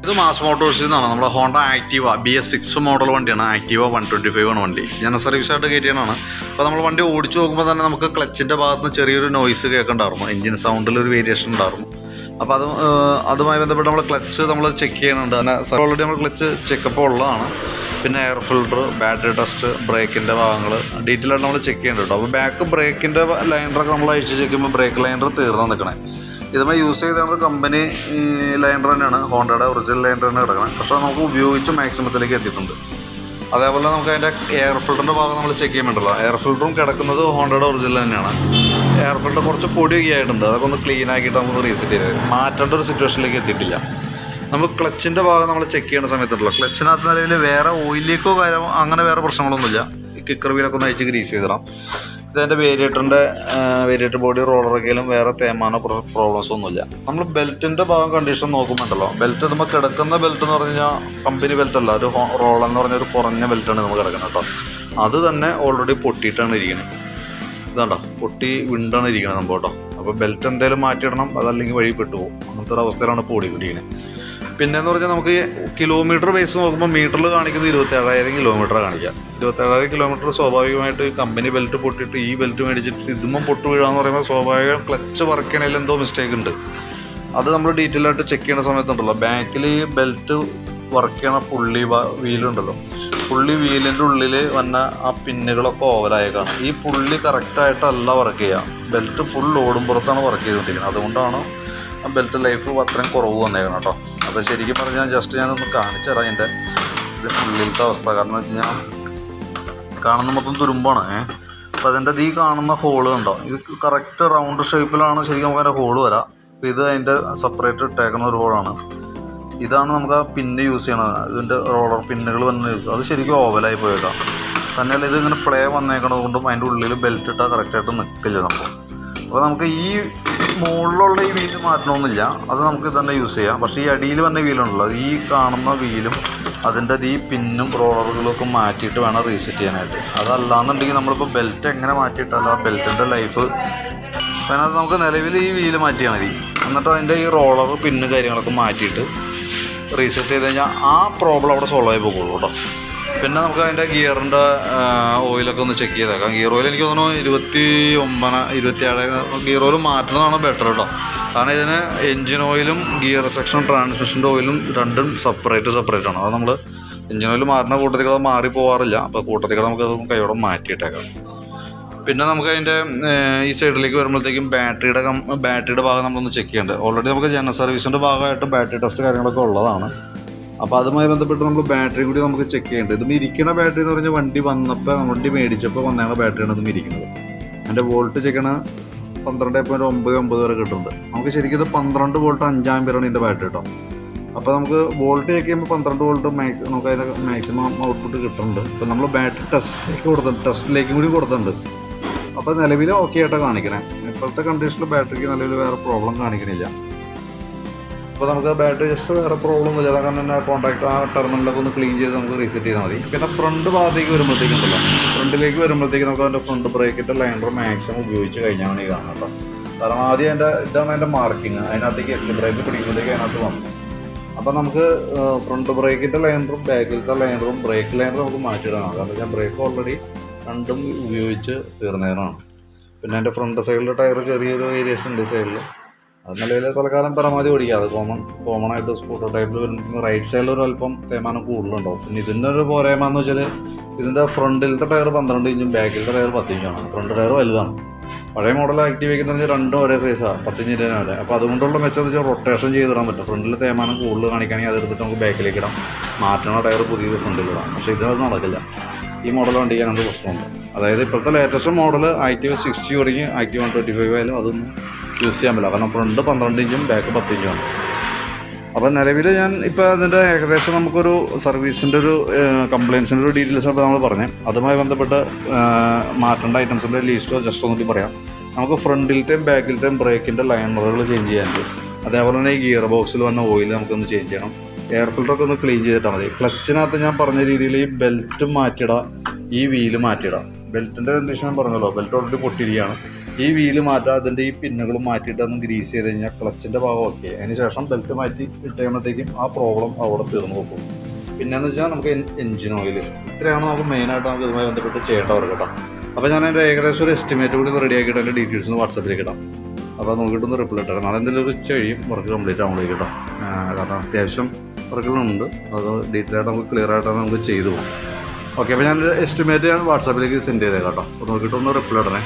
ഇത് മാസ് മോട്ടോഴ്സിൽ നിന്നാണ് നമ്മുടെ ഹോണ്ട ആക്റ്റീവ BS6 മോഡൽ വണ്ടിയാണ്. ആക്റ്റീവ 125 ആണ് വണ്ടി. ജനറൽ സർവീസായിട്ട് കയറ്റിയാണ്. അപ്പോൾ നമ്മൾ വണ്ടി ഓടിച്ചു നോക്കുമ്പോൾ തന്നെ നമുക്ക് ക്ലച്ചിൻ്റെ ഭാഗത്ത് നിന്ന് ചെറിയൊരു നോയ്സ് കേൾക്കുന്നുണ്ടായിരുന്നു. എഞ്ചിൻ സൗണ്ടിലൊരു വേരിയേഷൻ ഉണ്ടായിരുന്നു. അപ്പോൾ അതുമായി ബന്ധപ്പെട്ട് നമ്മൾ ക്ലച്ച് നമ്മൾ ചെക്ക് ചെയ്യുന്നുണ്ട്. അതിന് ഓൾറെഡി നമ്മൾ ക്ലച്ച് ചെക്കപ്പ് ഉള്ളതാണ്. പിന്നെ എയർ ഫിൽട്ടർ, ബാറ്ററി ടെസ്റ്റ്, ബ്രേക്കിൻ്റെ ഭാഗങ്ങൾ ഡീറ്റെയിൽ ആയിട്ട് നമ്മൾ ചെക്ക് ചെയ്യുന്നുണ്ട്. അപ്പോൾ ബാക്ക് ബ്രേക്കിൻ്റെ ലൈനറൊക്കെ നമ്മൾ അഴിച്ച് ചെക്ക് ചെയ്യുമ്പോൾ ബ്രേക്ക് ലൈനർ തീർന്നു നിൽക്കണേ. ഇതുമായി യൂസ് ചെയ്തത് കമ്പനി ലൈനർ തന്നെയാണ്, ഹോണ്ടയുടെ ഒറിജിനൽ ലൈനർ തന്നെ കിടക്കണം. പക്ഷേ നമുക്ക് ഉപയോഗിച്ച് മാക്സിമത്തിലേക്ക് എത്തിയിട്ടുണ്ട്. അതേപോലെ നമുക്ക് അതിൻ്റെ എയർ ഫിൽറ്ററിൻ്റെ ഭാഗം നമ്മൾ ചെക്ക് ചെയ്യുന്നുണ്ടല്ലോ. എയർ ഫിൽറ്ററും കിടക്കുന്നത് ഹോണ്ടയുടെ ഒറിജിനൽ തന്നെയാണ്. എയർ ഫിൽറ്റർ കുറച്ച് പൊടിയൊക്കെ ആയിട്ടുണ്ട്. അതൊക്കെ ഒന്ന് ക്ലീൻ ആക്കിയിട്ട് നമുക്ക് റീസെറ്റ് ചെയ്ത് മാറ്റേണ്ട ഒരു സിറ്റുവേഷനിലേക്ക് എത്തിയിട്ടില്ല. നമുക്ക് ക്ലച്ചിൻ്റെ ഭാഗം നമ്മൾ ചെക്ക് ചെയ്യുന്ന സമയത്തുണ്ടല്ലോ, ക്ലച്ചിനകത്ത് നിലവിൽ വേറെ ഓയിൽ ലീക്കോ കാര്യമോ അങ്ങനെ വേറെ പ്രശ്നങ്ങളൊന്നുമില്ല. കിക്കർ വീലൊക്കെ ഒന്ന് അയച്ച് ഗ്രീസ് ചെയ്തിടാം. ഇതെൻ്റെ വേരിയേറ്റർ ബോഡി റോളറൊക്കെയും വേറെ തേമാനോ പ്രോബ്ലംസ് ഒന്നുമില്ല. നമ്മൾ ബെൽറ്റിൻ്റെ ഭാഗം കണ്ടീഷൻ നോക്കുമ്പോണ്ടല്ലോ, ബെൽറ്റ് നമ്മൾ കിടക്കുന്ന ബെൽറ്റ് എന്ന് പറഞ്ഞു കഴിഞ്ഞാൽ കമ്പനി ബെൽറ്റ് അല്ല, ഒരു റോളെന്ന് പറഞ്ഞൊരു കുറഞ്ഞ ബെൽറ്റാണ് നമ്മൾ കിടക്കുന്നത് കേട്ടോ. അത് തന്നെ ഓൾറെഡി പൊട്ടിയിട്ടാണ് ഇരിക്കുന്നത്. ഇതാണ്ടോ പൊട്ടി വിണ്ടാണ് ഇരിക്കുന്നത് സംഭവം കേട്ടോ. അപ്പോൾ ബെൽറ്റ് എന്തായാലും മാറ്റിയിടണം, അതല്ലെങ്കിൽ വഴി പെട്ടുപോകും. അങ്ങനത്തെ ഒരു അവസ്ഥയിലാണ് ഇപ്പോൾ ഓടിക്കൊണ്ടിരിക്കുന്നത്. പിന്നെയെന്ന് പറഞ്ഞാൽ നമുക്ക് കിലോമീറ്റർ ബേസ് നോക്കുമ്പോൾ മീറ്ററിൽ കാണിക്കുന്നത് 27,000 കിലോമീറ്റർ കാണിക്കാം. 27,000 കിലോമീറ്റർ സ്വാഭാവികമായിട്ട് കമ്പനി ബെൽറ്റ് പൊട്ടിയിട്ട് ഈ ബെൽറ്റ് മേടിച്ചിട്ട് ഇതുമ്പോൾ പൊട്ട് വീഴാന്ന് പറയുമ്പോൾ സ്വാഭാവികം ക്ലച്ച് വർക്ക് ചെയ്യണതിൽ എന്തോ മിസ്റ്റേക്ക് ഉണ്ട്. അത് നമ്മൾ ഡീറ്റെയിൽ ആയിട്ട് ചെക്ക് ചെയ്യുന്ന സമയത്തുണ്ടല്ലോ, ബാക്കിൽ ഈ ബെൽറ്റ് വർക്ക് ചെയ്യണ വീലുണ്ടല്ലോ, വീലിൻ്റെ ഉള്ളിൽ വന്ന ആ പിന്നുകളൊക്കെ ഓവലായേക്കാണ്. ഈ കറക്റ്റായിട്ടല്ല വർക്ക് ചെയ്യുക. ബെൽറ്റ് ഫുൾ ഓടുമ്പുറത്താണ് വർക്ക് ചെയ്തുകൊണ്ടിരിക്കുന്നത്. അതുകൊണ്ടാണ് ആ ബെൽറ്റ് ലൈഫ് അത്രയും കുറവ് വന്നേക്കണം കേട്ടോ. അപ്പോൾ ശരിക്കും പറഞ്ഞാൽ ജസ്റ്റ് ഞാനൊന്ന് കാണിച്ചു തരാം അതിൻ്റെ ഉള്ളിലത്തെ അവസ്ഥ. കാരണം എന്ന് വെച്ച് കഴിഞ്ഞാൽ കാണുന്ന മൊത്തം തുരുമ്പാണ്. അപ്പോൾ അതിൻ്റെ ഈ കാണുന്ന ഹോള് കണ്ടോ, ഇത് കറക്റ്റ് റൗണ്ട് ഷേപ്പിലാണ് ശരിക്കും നമുക്ക് അതിൻ്റെ ഹോള് വരാം. അപ്പോൾ ഇത് അതിൻ്റെ സെപ്പറേറ്റ് ഇട്ടേക്കുന്ന ഒരു ഹോളാണ്. ഇതാണ് നമുക്ക് ആ പിന്ന് യൂസ് ചെയ്യണത്. ഇതിൻ്റെ റോളർ പിന്നുകൾ വന്ന് യൂസ്, അത് ശരിക്കും ഓവലായി പോയേക്കാം. തന്നെയല്ല ഇത് ഇങ്ങനെ പ്ലേ വന്നേക്കണത് കൊണ്ടും അതിൻ്റെ ഉള്ളിൽ ബെൽറ്റ് ഇട്ടാൽ കറക്റ്റായിട്ട് നിൽക്കില്ല സംഭവം. അപ്പോൾ നമുക്ക് ഈ മുകളിലുള്ള ഈ വീല് മാറ്റണമെന്നില്ല, അത് നമുക്ക് തന്നെ യൂസ് ചെയ്യാം. പക്ഷേ ഈ അടിയിൽ വന്ന വീലുണ്ടല്ലോ, ഈ കാണുന്ന വീലും അതിൻ്റെ ഈ പിന്നും റോളറുകളൊക്കെ മാറ്റിയിട്ട് വേണം റീസെറ്റ് ചെയ്യാനായിട്ട്. അതല്ലാന്നുണ്ടെങ്കിൽ നമ്മളിപ്പോൾ ബെൽറ്റ് എങ്ങനെ മാറ്റിയിട്ടല്ല ആ ബെൽറ്റിൻ്റെ ലൈഫ്. അതിനകത്ത് നമുക്ക് നിലവിൽ ഈ വീല് മാറ്റിയാൽ മതി. എന്നിട്ട് അതിൻ്റെ ഈ റോളർ പിന്ന് കാര്യങ്ങളൊക്കെ മാറ്റിയിട്ട് റീസെറ്റ് ചെയ്ത് കഴിഞ്ഞാൽ ആ പ്രോബ്ലം അവിടെ സോൾവ് ആയി പോകുള്ളൂ കേട്ടോ. പിന്നെ നമുക്ക് അതിൻ്റെ ഗിയറിൻ്റെ ഓയിലൊക്കെ ഒന്ന് ചെക്ക് ചെയ്തേക്കാം. ഗിയർ ഓയിൽ എനിക്ക് തോന്നുന്നു 27 ഗിയർ ഓയിൽ മാറ്റുന്നതാണ് ബെറ്റർ കേട്ടോ. കാരണം ഇതിന് എൻജിൻ ഓയിലും ഗിയർ സെക്ഷൻ ട്രാൻസ്മിഷൻ്റെ ഓയിലും രണ്ടും സെപ്പറേറ്റ് ആണ്. അത് നമ്മൾ എൻജിൻ ഓയിൽ മാറുന്ന കൂട്ടത്തിൽ അത് മാറിപ്പോവാറില്ല. അപ്പോൾ കൂട്ടത്തിൽ നമുക്ക് അത് കൈയോടെ മാറ്റിയിട്ടേക്കാം. പിന്നെ നമുക്ക് അതിൻ്റെ ഈ സൈഡിലേക്ക് വരുമ്പോഴത്തേക്കും ബാറ്ററിയുടെ ഭാഗം നമ്മളൊന്ന് ചെക്ക് ചെയ്യേണ്ടത്. ഓൾറെഡി നമുക്ക് ജനറൽ സർവീസിൻ്റെ ഭാഗമായിട്ട് ബാറ്ററി ടെസ്റ്റ് കാര്യങ്ങളൊക്കെ ഉള്ളതാണ്. അപ്പോൾ അതുമായി ബന്ധപ്പെട്ട് നമ്മൾ ബാറ്ററി കൂടി നമുക്ക് ചെക്ക് ചെയ്യേണ്ടത്. ഇതും ഇരിക്കുന്ന ബാറ്ററി എന്ന് പറഞ്ഞാൽ വണ്ടി മേടിച്ചപ്പോൾ വന്നേക്കുന്ന ബാറ്ററിയാണ് ഇതും ഇരിക്കുന്നത്. അതിൻ്റെ വോൾട്ട് ചെക്കണ 12.99 വരെ കിട്ടുന്നുണ്ട്. നമുക്ക് ശരിക്കും ഇത് 12 വോൾട്ട് 5 ആമ്പിയറാണ് ഇതിൻ്റെ ബാറ്ററി കേട്ടോ. അപ്പോൾ നമുക്ക് വോൾട്ട് ചെക്ക് ചെയ്യുമ്പോൾ 12 വോൾട്ട് നമുക്ക് അതിൻ്റെ മാക്സിമം ഔട്ട്പുട്ട് കിട്ടുന്നുണ്ട്. ഇപ്പോൾ നമ്മൾ ബാറ്ററി ടെസ്റ്റിലേക്കും കൂടി കൊടുത്തിട്ടുണ്ട്. അപ്പോൾ നിലവിൽ ഓക്കെ ആയിട്ടാണ് കാണിക്കണേ. ഇപ്പോഴത്തെ കണ്ടീഷനിൽ ബാറ്ററിക്ക് നിലവിൽ വേറെ പ്രോബ്ലം കാണിക്കണില്ല. അപ്പോൾ നമുക്ക് ബാറ്ററി ജസ്റ്റ് വേറെ പ്രോബ്ലം ഒന്നുമില്ല. അത് കാരണം തന്നെ കോൺടാക്ട് ആ ടെർമിനലൊക്കെ ഒന്ന് ക്ലീൻ ചെയ്ത് നമുക്ക് റീസെറ്റ് ചെയ്താൽ മതി. പിന്നെ ഫ്രണ്ട് ഭാഗത്തേക്ക് വരുമ്പോഴത്തേക്കുണ്ടല്ലോ, ഫ്രണ്ടിലേക്ക് വരുമ്പോഴത്തേക്ക് നമുക്ക് അതിൻ്റെ ഫ്രണ്ട് ബ്രേക്കിൻ്റെ ലൈനർ മാക്സിമം ഉപയോഗിച്ച് കഴിഞ്ഞാണ് ഈ കാണുന്നത് കേട്ടോ. കാരണം ആദ്യം ഇതാണ് അതിൻ്റെ മാർക്കിങ്. അതിനകത്തേക്ക് ബ്രേക്ക് പിടിക്കുമ്പോഴത്തേക്ക് അതിനകത്ത് വന്നു. അപ്പോൾ നമുക്ക് ഫ്രണ്ട് ബ്രേക്കിൻ്റെ ലൈനറും ബാക്കിലത്തെ ലൈനറും ബ്രേക്ക് ലൈനറും നമുക്ക് മാറ്റിയിടാനാണ്. കാരണം വെച്ചാൽ ബ്രേക്ക് ഓൾറെഡി രണ്ടും ഉപയോഗിച്ച് തീർന്നേരാണ്. പിന്നെ എൻ്റെ ഫ്രണ്ട് സൈഡിലെ ടയർ ചെറിയൊരു വേരിയേഷൻ ഉണ്ട് സൈഡിൽ. അത് നിലവിൽ തൽക്കാലം പരമാവധി ഓടിക്കുക. അത് കോമൺ ആയിട്ട് സ്കൂട്ടർ ടൈപ്പിൽ വരുമ്പോൾ റൈറ്റ് സൈഡിൽ ഒരു അല്പം തേയ്മാനം കൂടുതലുണ്ടാവും. പിന്നെ ഇതിൻ്റെ ഒരു പോരായ്മ എന്ന് വെച്ചാൽ ഇതിൻ്റെ ഫ്രണ്ടിലത്തെ ടയർ 12 ഇഞ്ചും ബാക്കിലത്തെ ടയർ 10 ഇഞ്ചാണ്. ഫ്രണ്ട് ടയർ വലുതാണ്. പഴയ മോഡൽ ആക്റ്റീവ് വയ്ക്കുന്നത് രണ്ടും ഒരേ സൈസാണ്, 15 ഇഞ്ചിന് വരെ. അപ്പോൾ അതുകൊണ്ടുള്ള മെച്ചം എന്ന് വെച്ചാൽ റൊട്ടേഷൻ ചെയ്തിടാൻ പറ്റും. ഫ്രണ്ടിൽ തേയ്മാനം കൂടുതൽ കാണിക്കുകയാണെങ്കിൽ അതെടുത്തിട്ട് നമുക്ക് ബാക്കിലേക്ക് ഇടാം, മാറ്റണ ടയർ പുതിയത് ഫ്രണ്ടിലിടാം. പക്ഷേ ഇതിനത് നടക്കില്ല. ഈ മോഡൽ വണ്ടിക്ക് അങ്ങനത്തെ പ്രശ്നമുണ്ട്. അതായത് ഇപ്പോഴത്തെ ലേറ്റസ്റ്റ് മോഡൽ ആക്റ്റീവ് 60 തുടങ്ങി ആക്റ്റീവ് 125 ആയാലും അതൊന്നും യൂസ് ചെയ്യാൻ പറ്റില്ല. കാരണം ഫ്രണ്ട് 12 ഇഞ്ചും ബാക്ക് 10 ഇഞ്ചുമാണ്. അപ്പോൾ നിലവിൽ ഞാൻ ഇപ്പോൾ അതിൻ്റെ ഏകദേശം നമുക്കൊരു സർവീസിൻ്റെ ഒരു കംപ്ലയിൻസിൻ്റെ ഒരു ഡീറ്റെയിൽസ് ആയിട്ട് നമ്മൾ പറഞ്ഞത്. അതുമായി ബന്ധപ്പെട്ട് മാറ്റേണ്ട ഐറ്റംസിൻ്റെ ലിസ്റ്റോ ജസ്റ്റ് ഒന്നുകൂടി പറയാം. നമുക്ക് ഫ്രണ്ടിലത്തെയും ബാക്കിലത്തെയും ബ്രേക്കിൻ്റെ ലൈനറുകൾ ചേഞ്ച് ചെയ്യാനുണ്ട്. അതേപോലെ തന്നെ ഈ ഗിയർ ബോക്സിൽ വന്ന ഓയിൽ നമുക്കൊന്ന് ചേഞ്ച് ചെയ്യണം. എയർ ഫിൽറ്ററൊക്കെ ഒന്ന് ക്ലീൻ ചെയ്തിട്ടാൽ മതി. ക്ലച്ചിനകത്ത് ഞാൻ പറഞ്ഞ രീതിയിൽ ഈ ബെൽറ്റ് മാറ്റിയിടാം, ഈ വീല് മാറ്റിയിടാം. ബെൽറ്റിൻ്റെ കണ്ടീഷൻ പറഞ്ഞല്ലോ, ബെൽറ്റ് ഓൾറെഡി പൊട്ടിയിരിക്കുകയാണ്. ഈ വീല് മാറ്റാം, അതിൻ്റെ ഈ പിന്നുകളും മാറ്റിയിട്ട് ഒന്ന് ഗ്രീസ് ചെയ്ത് കഴിഞ്ഞാൽ ക്ലച്ചിൻ്റെ ഭാഗം ഓക്കെ. അതിന് ശേഷം ബെൽറ്റ് മാറ്റി ഇട്ട് കഴിയുമ്പോഴത്തേക്കും ആ പ്രോബ്ലം അവിടെ തീർന്നു പോകും. പിന്നെയെന്ന് വെച്ചാൽ നമുക്ക് എൻജിൻ ഓയിൽ, ഇത്രയാണ് നമുക്ക് മെയിനായിട്ട് നമുക്ക് ഇതുമായി ബന്ധപ്പെട്ട് ചെയ്യേണ്ട വർക്ക് കേട്ടോ. അപ്പോൾ ഞാൻ അതിൻ്റെ ഏകദേശം ഒരു എസ്റ്റിമേറ്റ് കൂടി റെഡി ആക്കിയിട്ട് അതിൻ്റെ ഡീറ്റെയിൽസ് ഒന്ന് വാട്സാപ്പിലേക്ക് ഇടാം. അപ്പോൾ നോക്കിയിട്ടൊന്ന് റിപ്ലൈ ഇട്ടാൽ നാളെ എന്തെങ്കിലും ഒരു ഉച്ച കഴിയും വർക്ക് കംപ്ലീറ്റ് ആകുമ്പോഴേക്ക് കേട്ടോ. കാരണം അത്യാവശ്യം വർക്കുകളുണ്ട്, അത് ഡീറ്റെയിൽ ആയിട്ട് നമുക്ക് ക്ലിയർ ആയിട്ടാണ് നമുക്ക് ചെയ്തു പോകും. ഓക്കെ, അപ്പോൾ ഞാൻ എസ്റ്റിമേറ്റ് ഞാൻ വാട്സാപ്പിലേക്ക് സെൻഡ് ചെയ്തേക്കാം കേട്ടോ. അപ്പോൾ നോക്കിയിട്ടൊന്ന് റിപ്ലൈ ഇടണേ.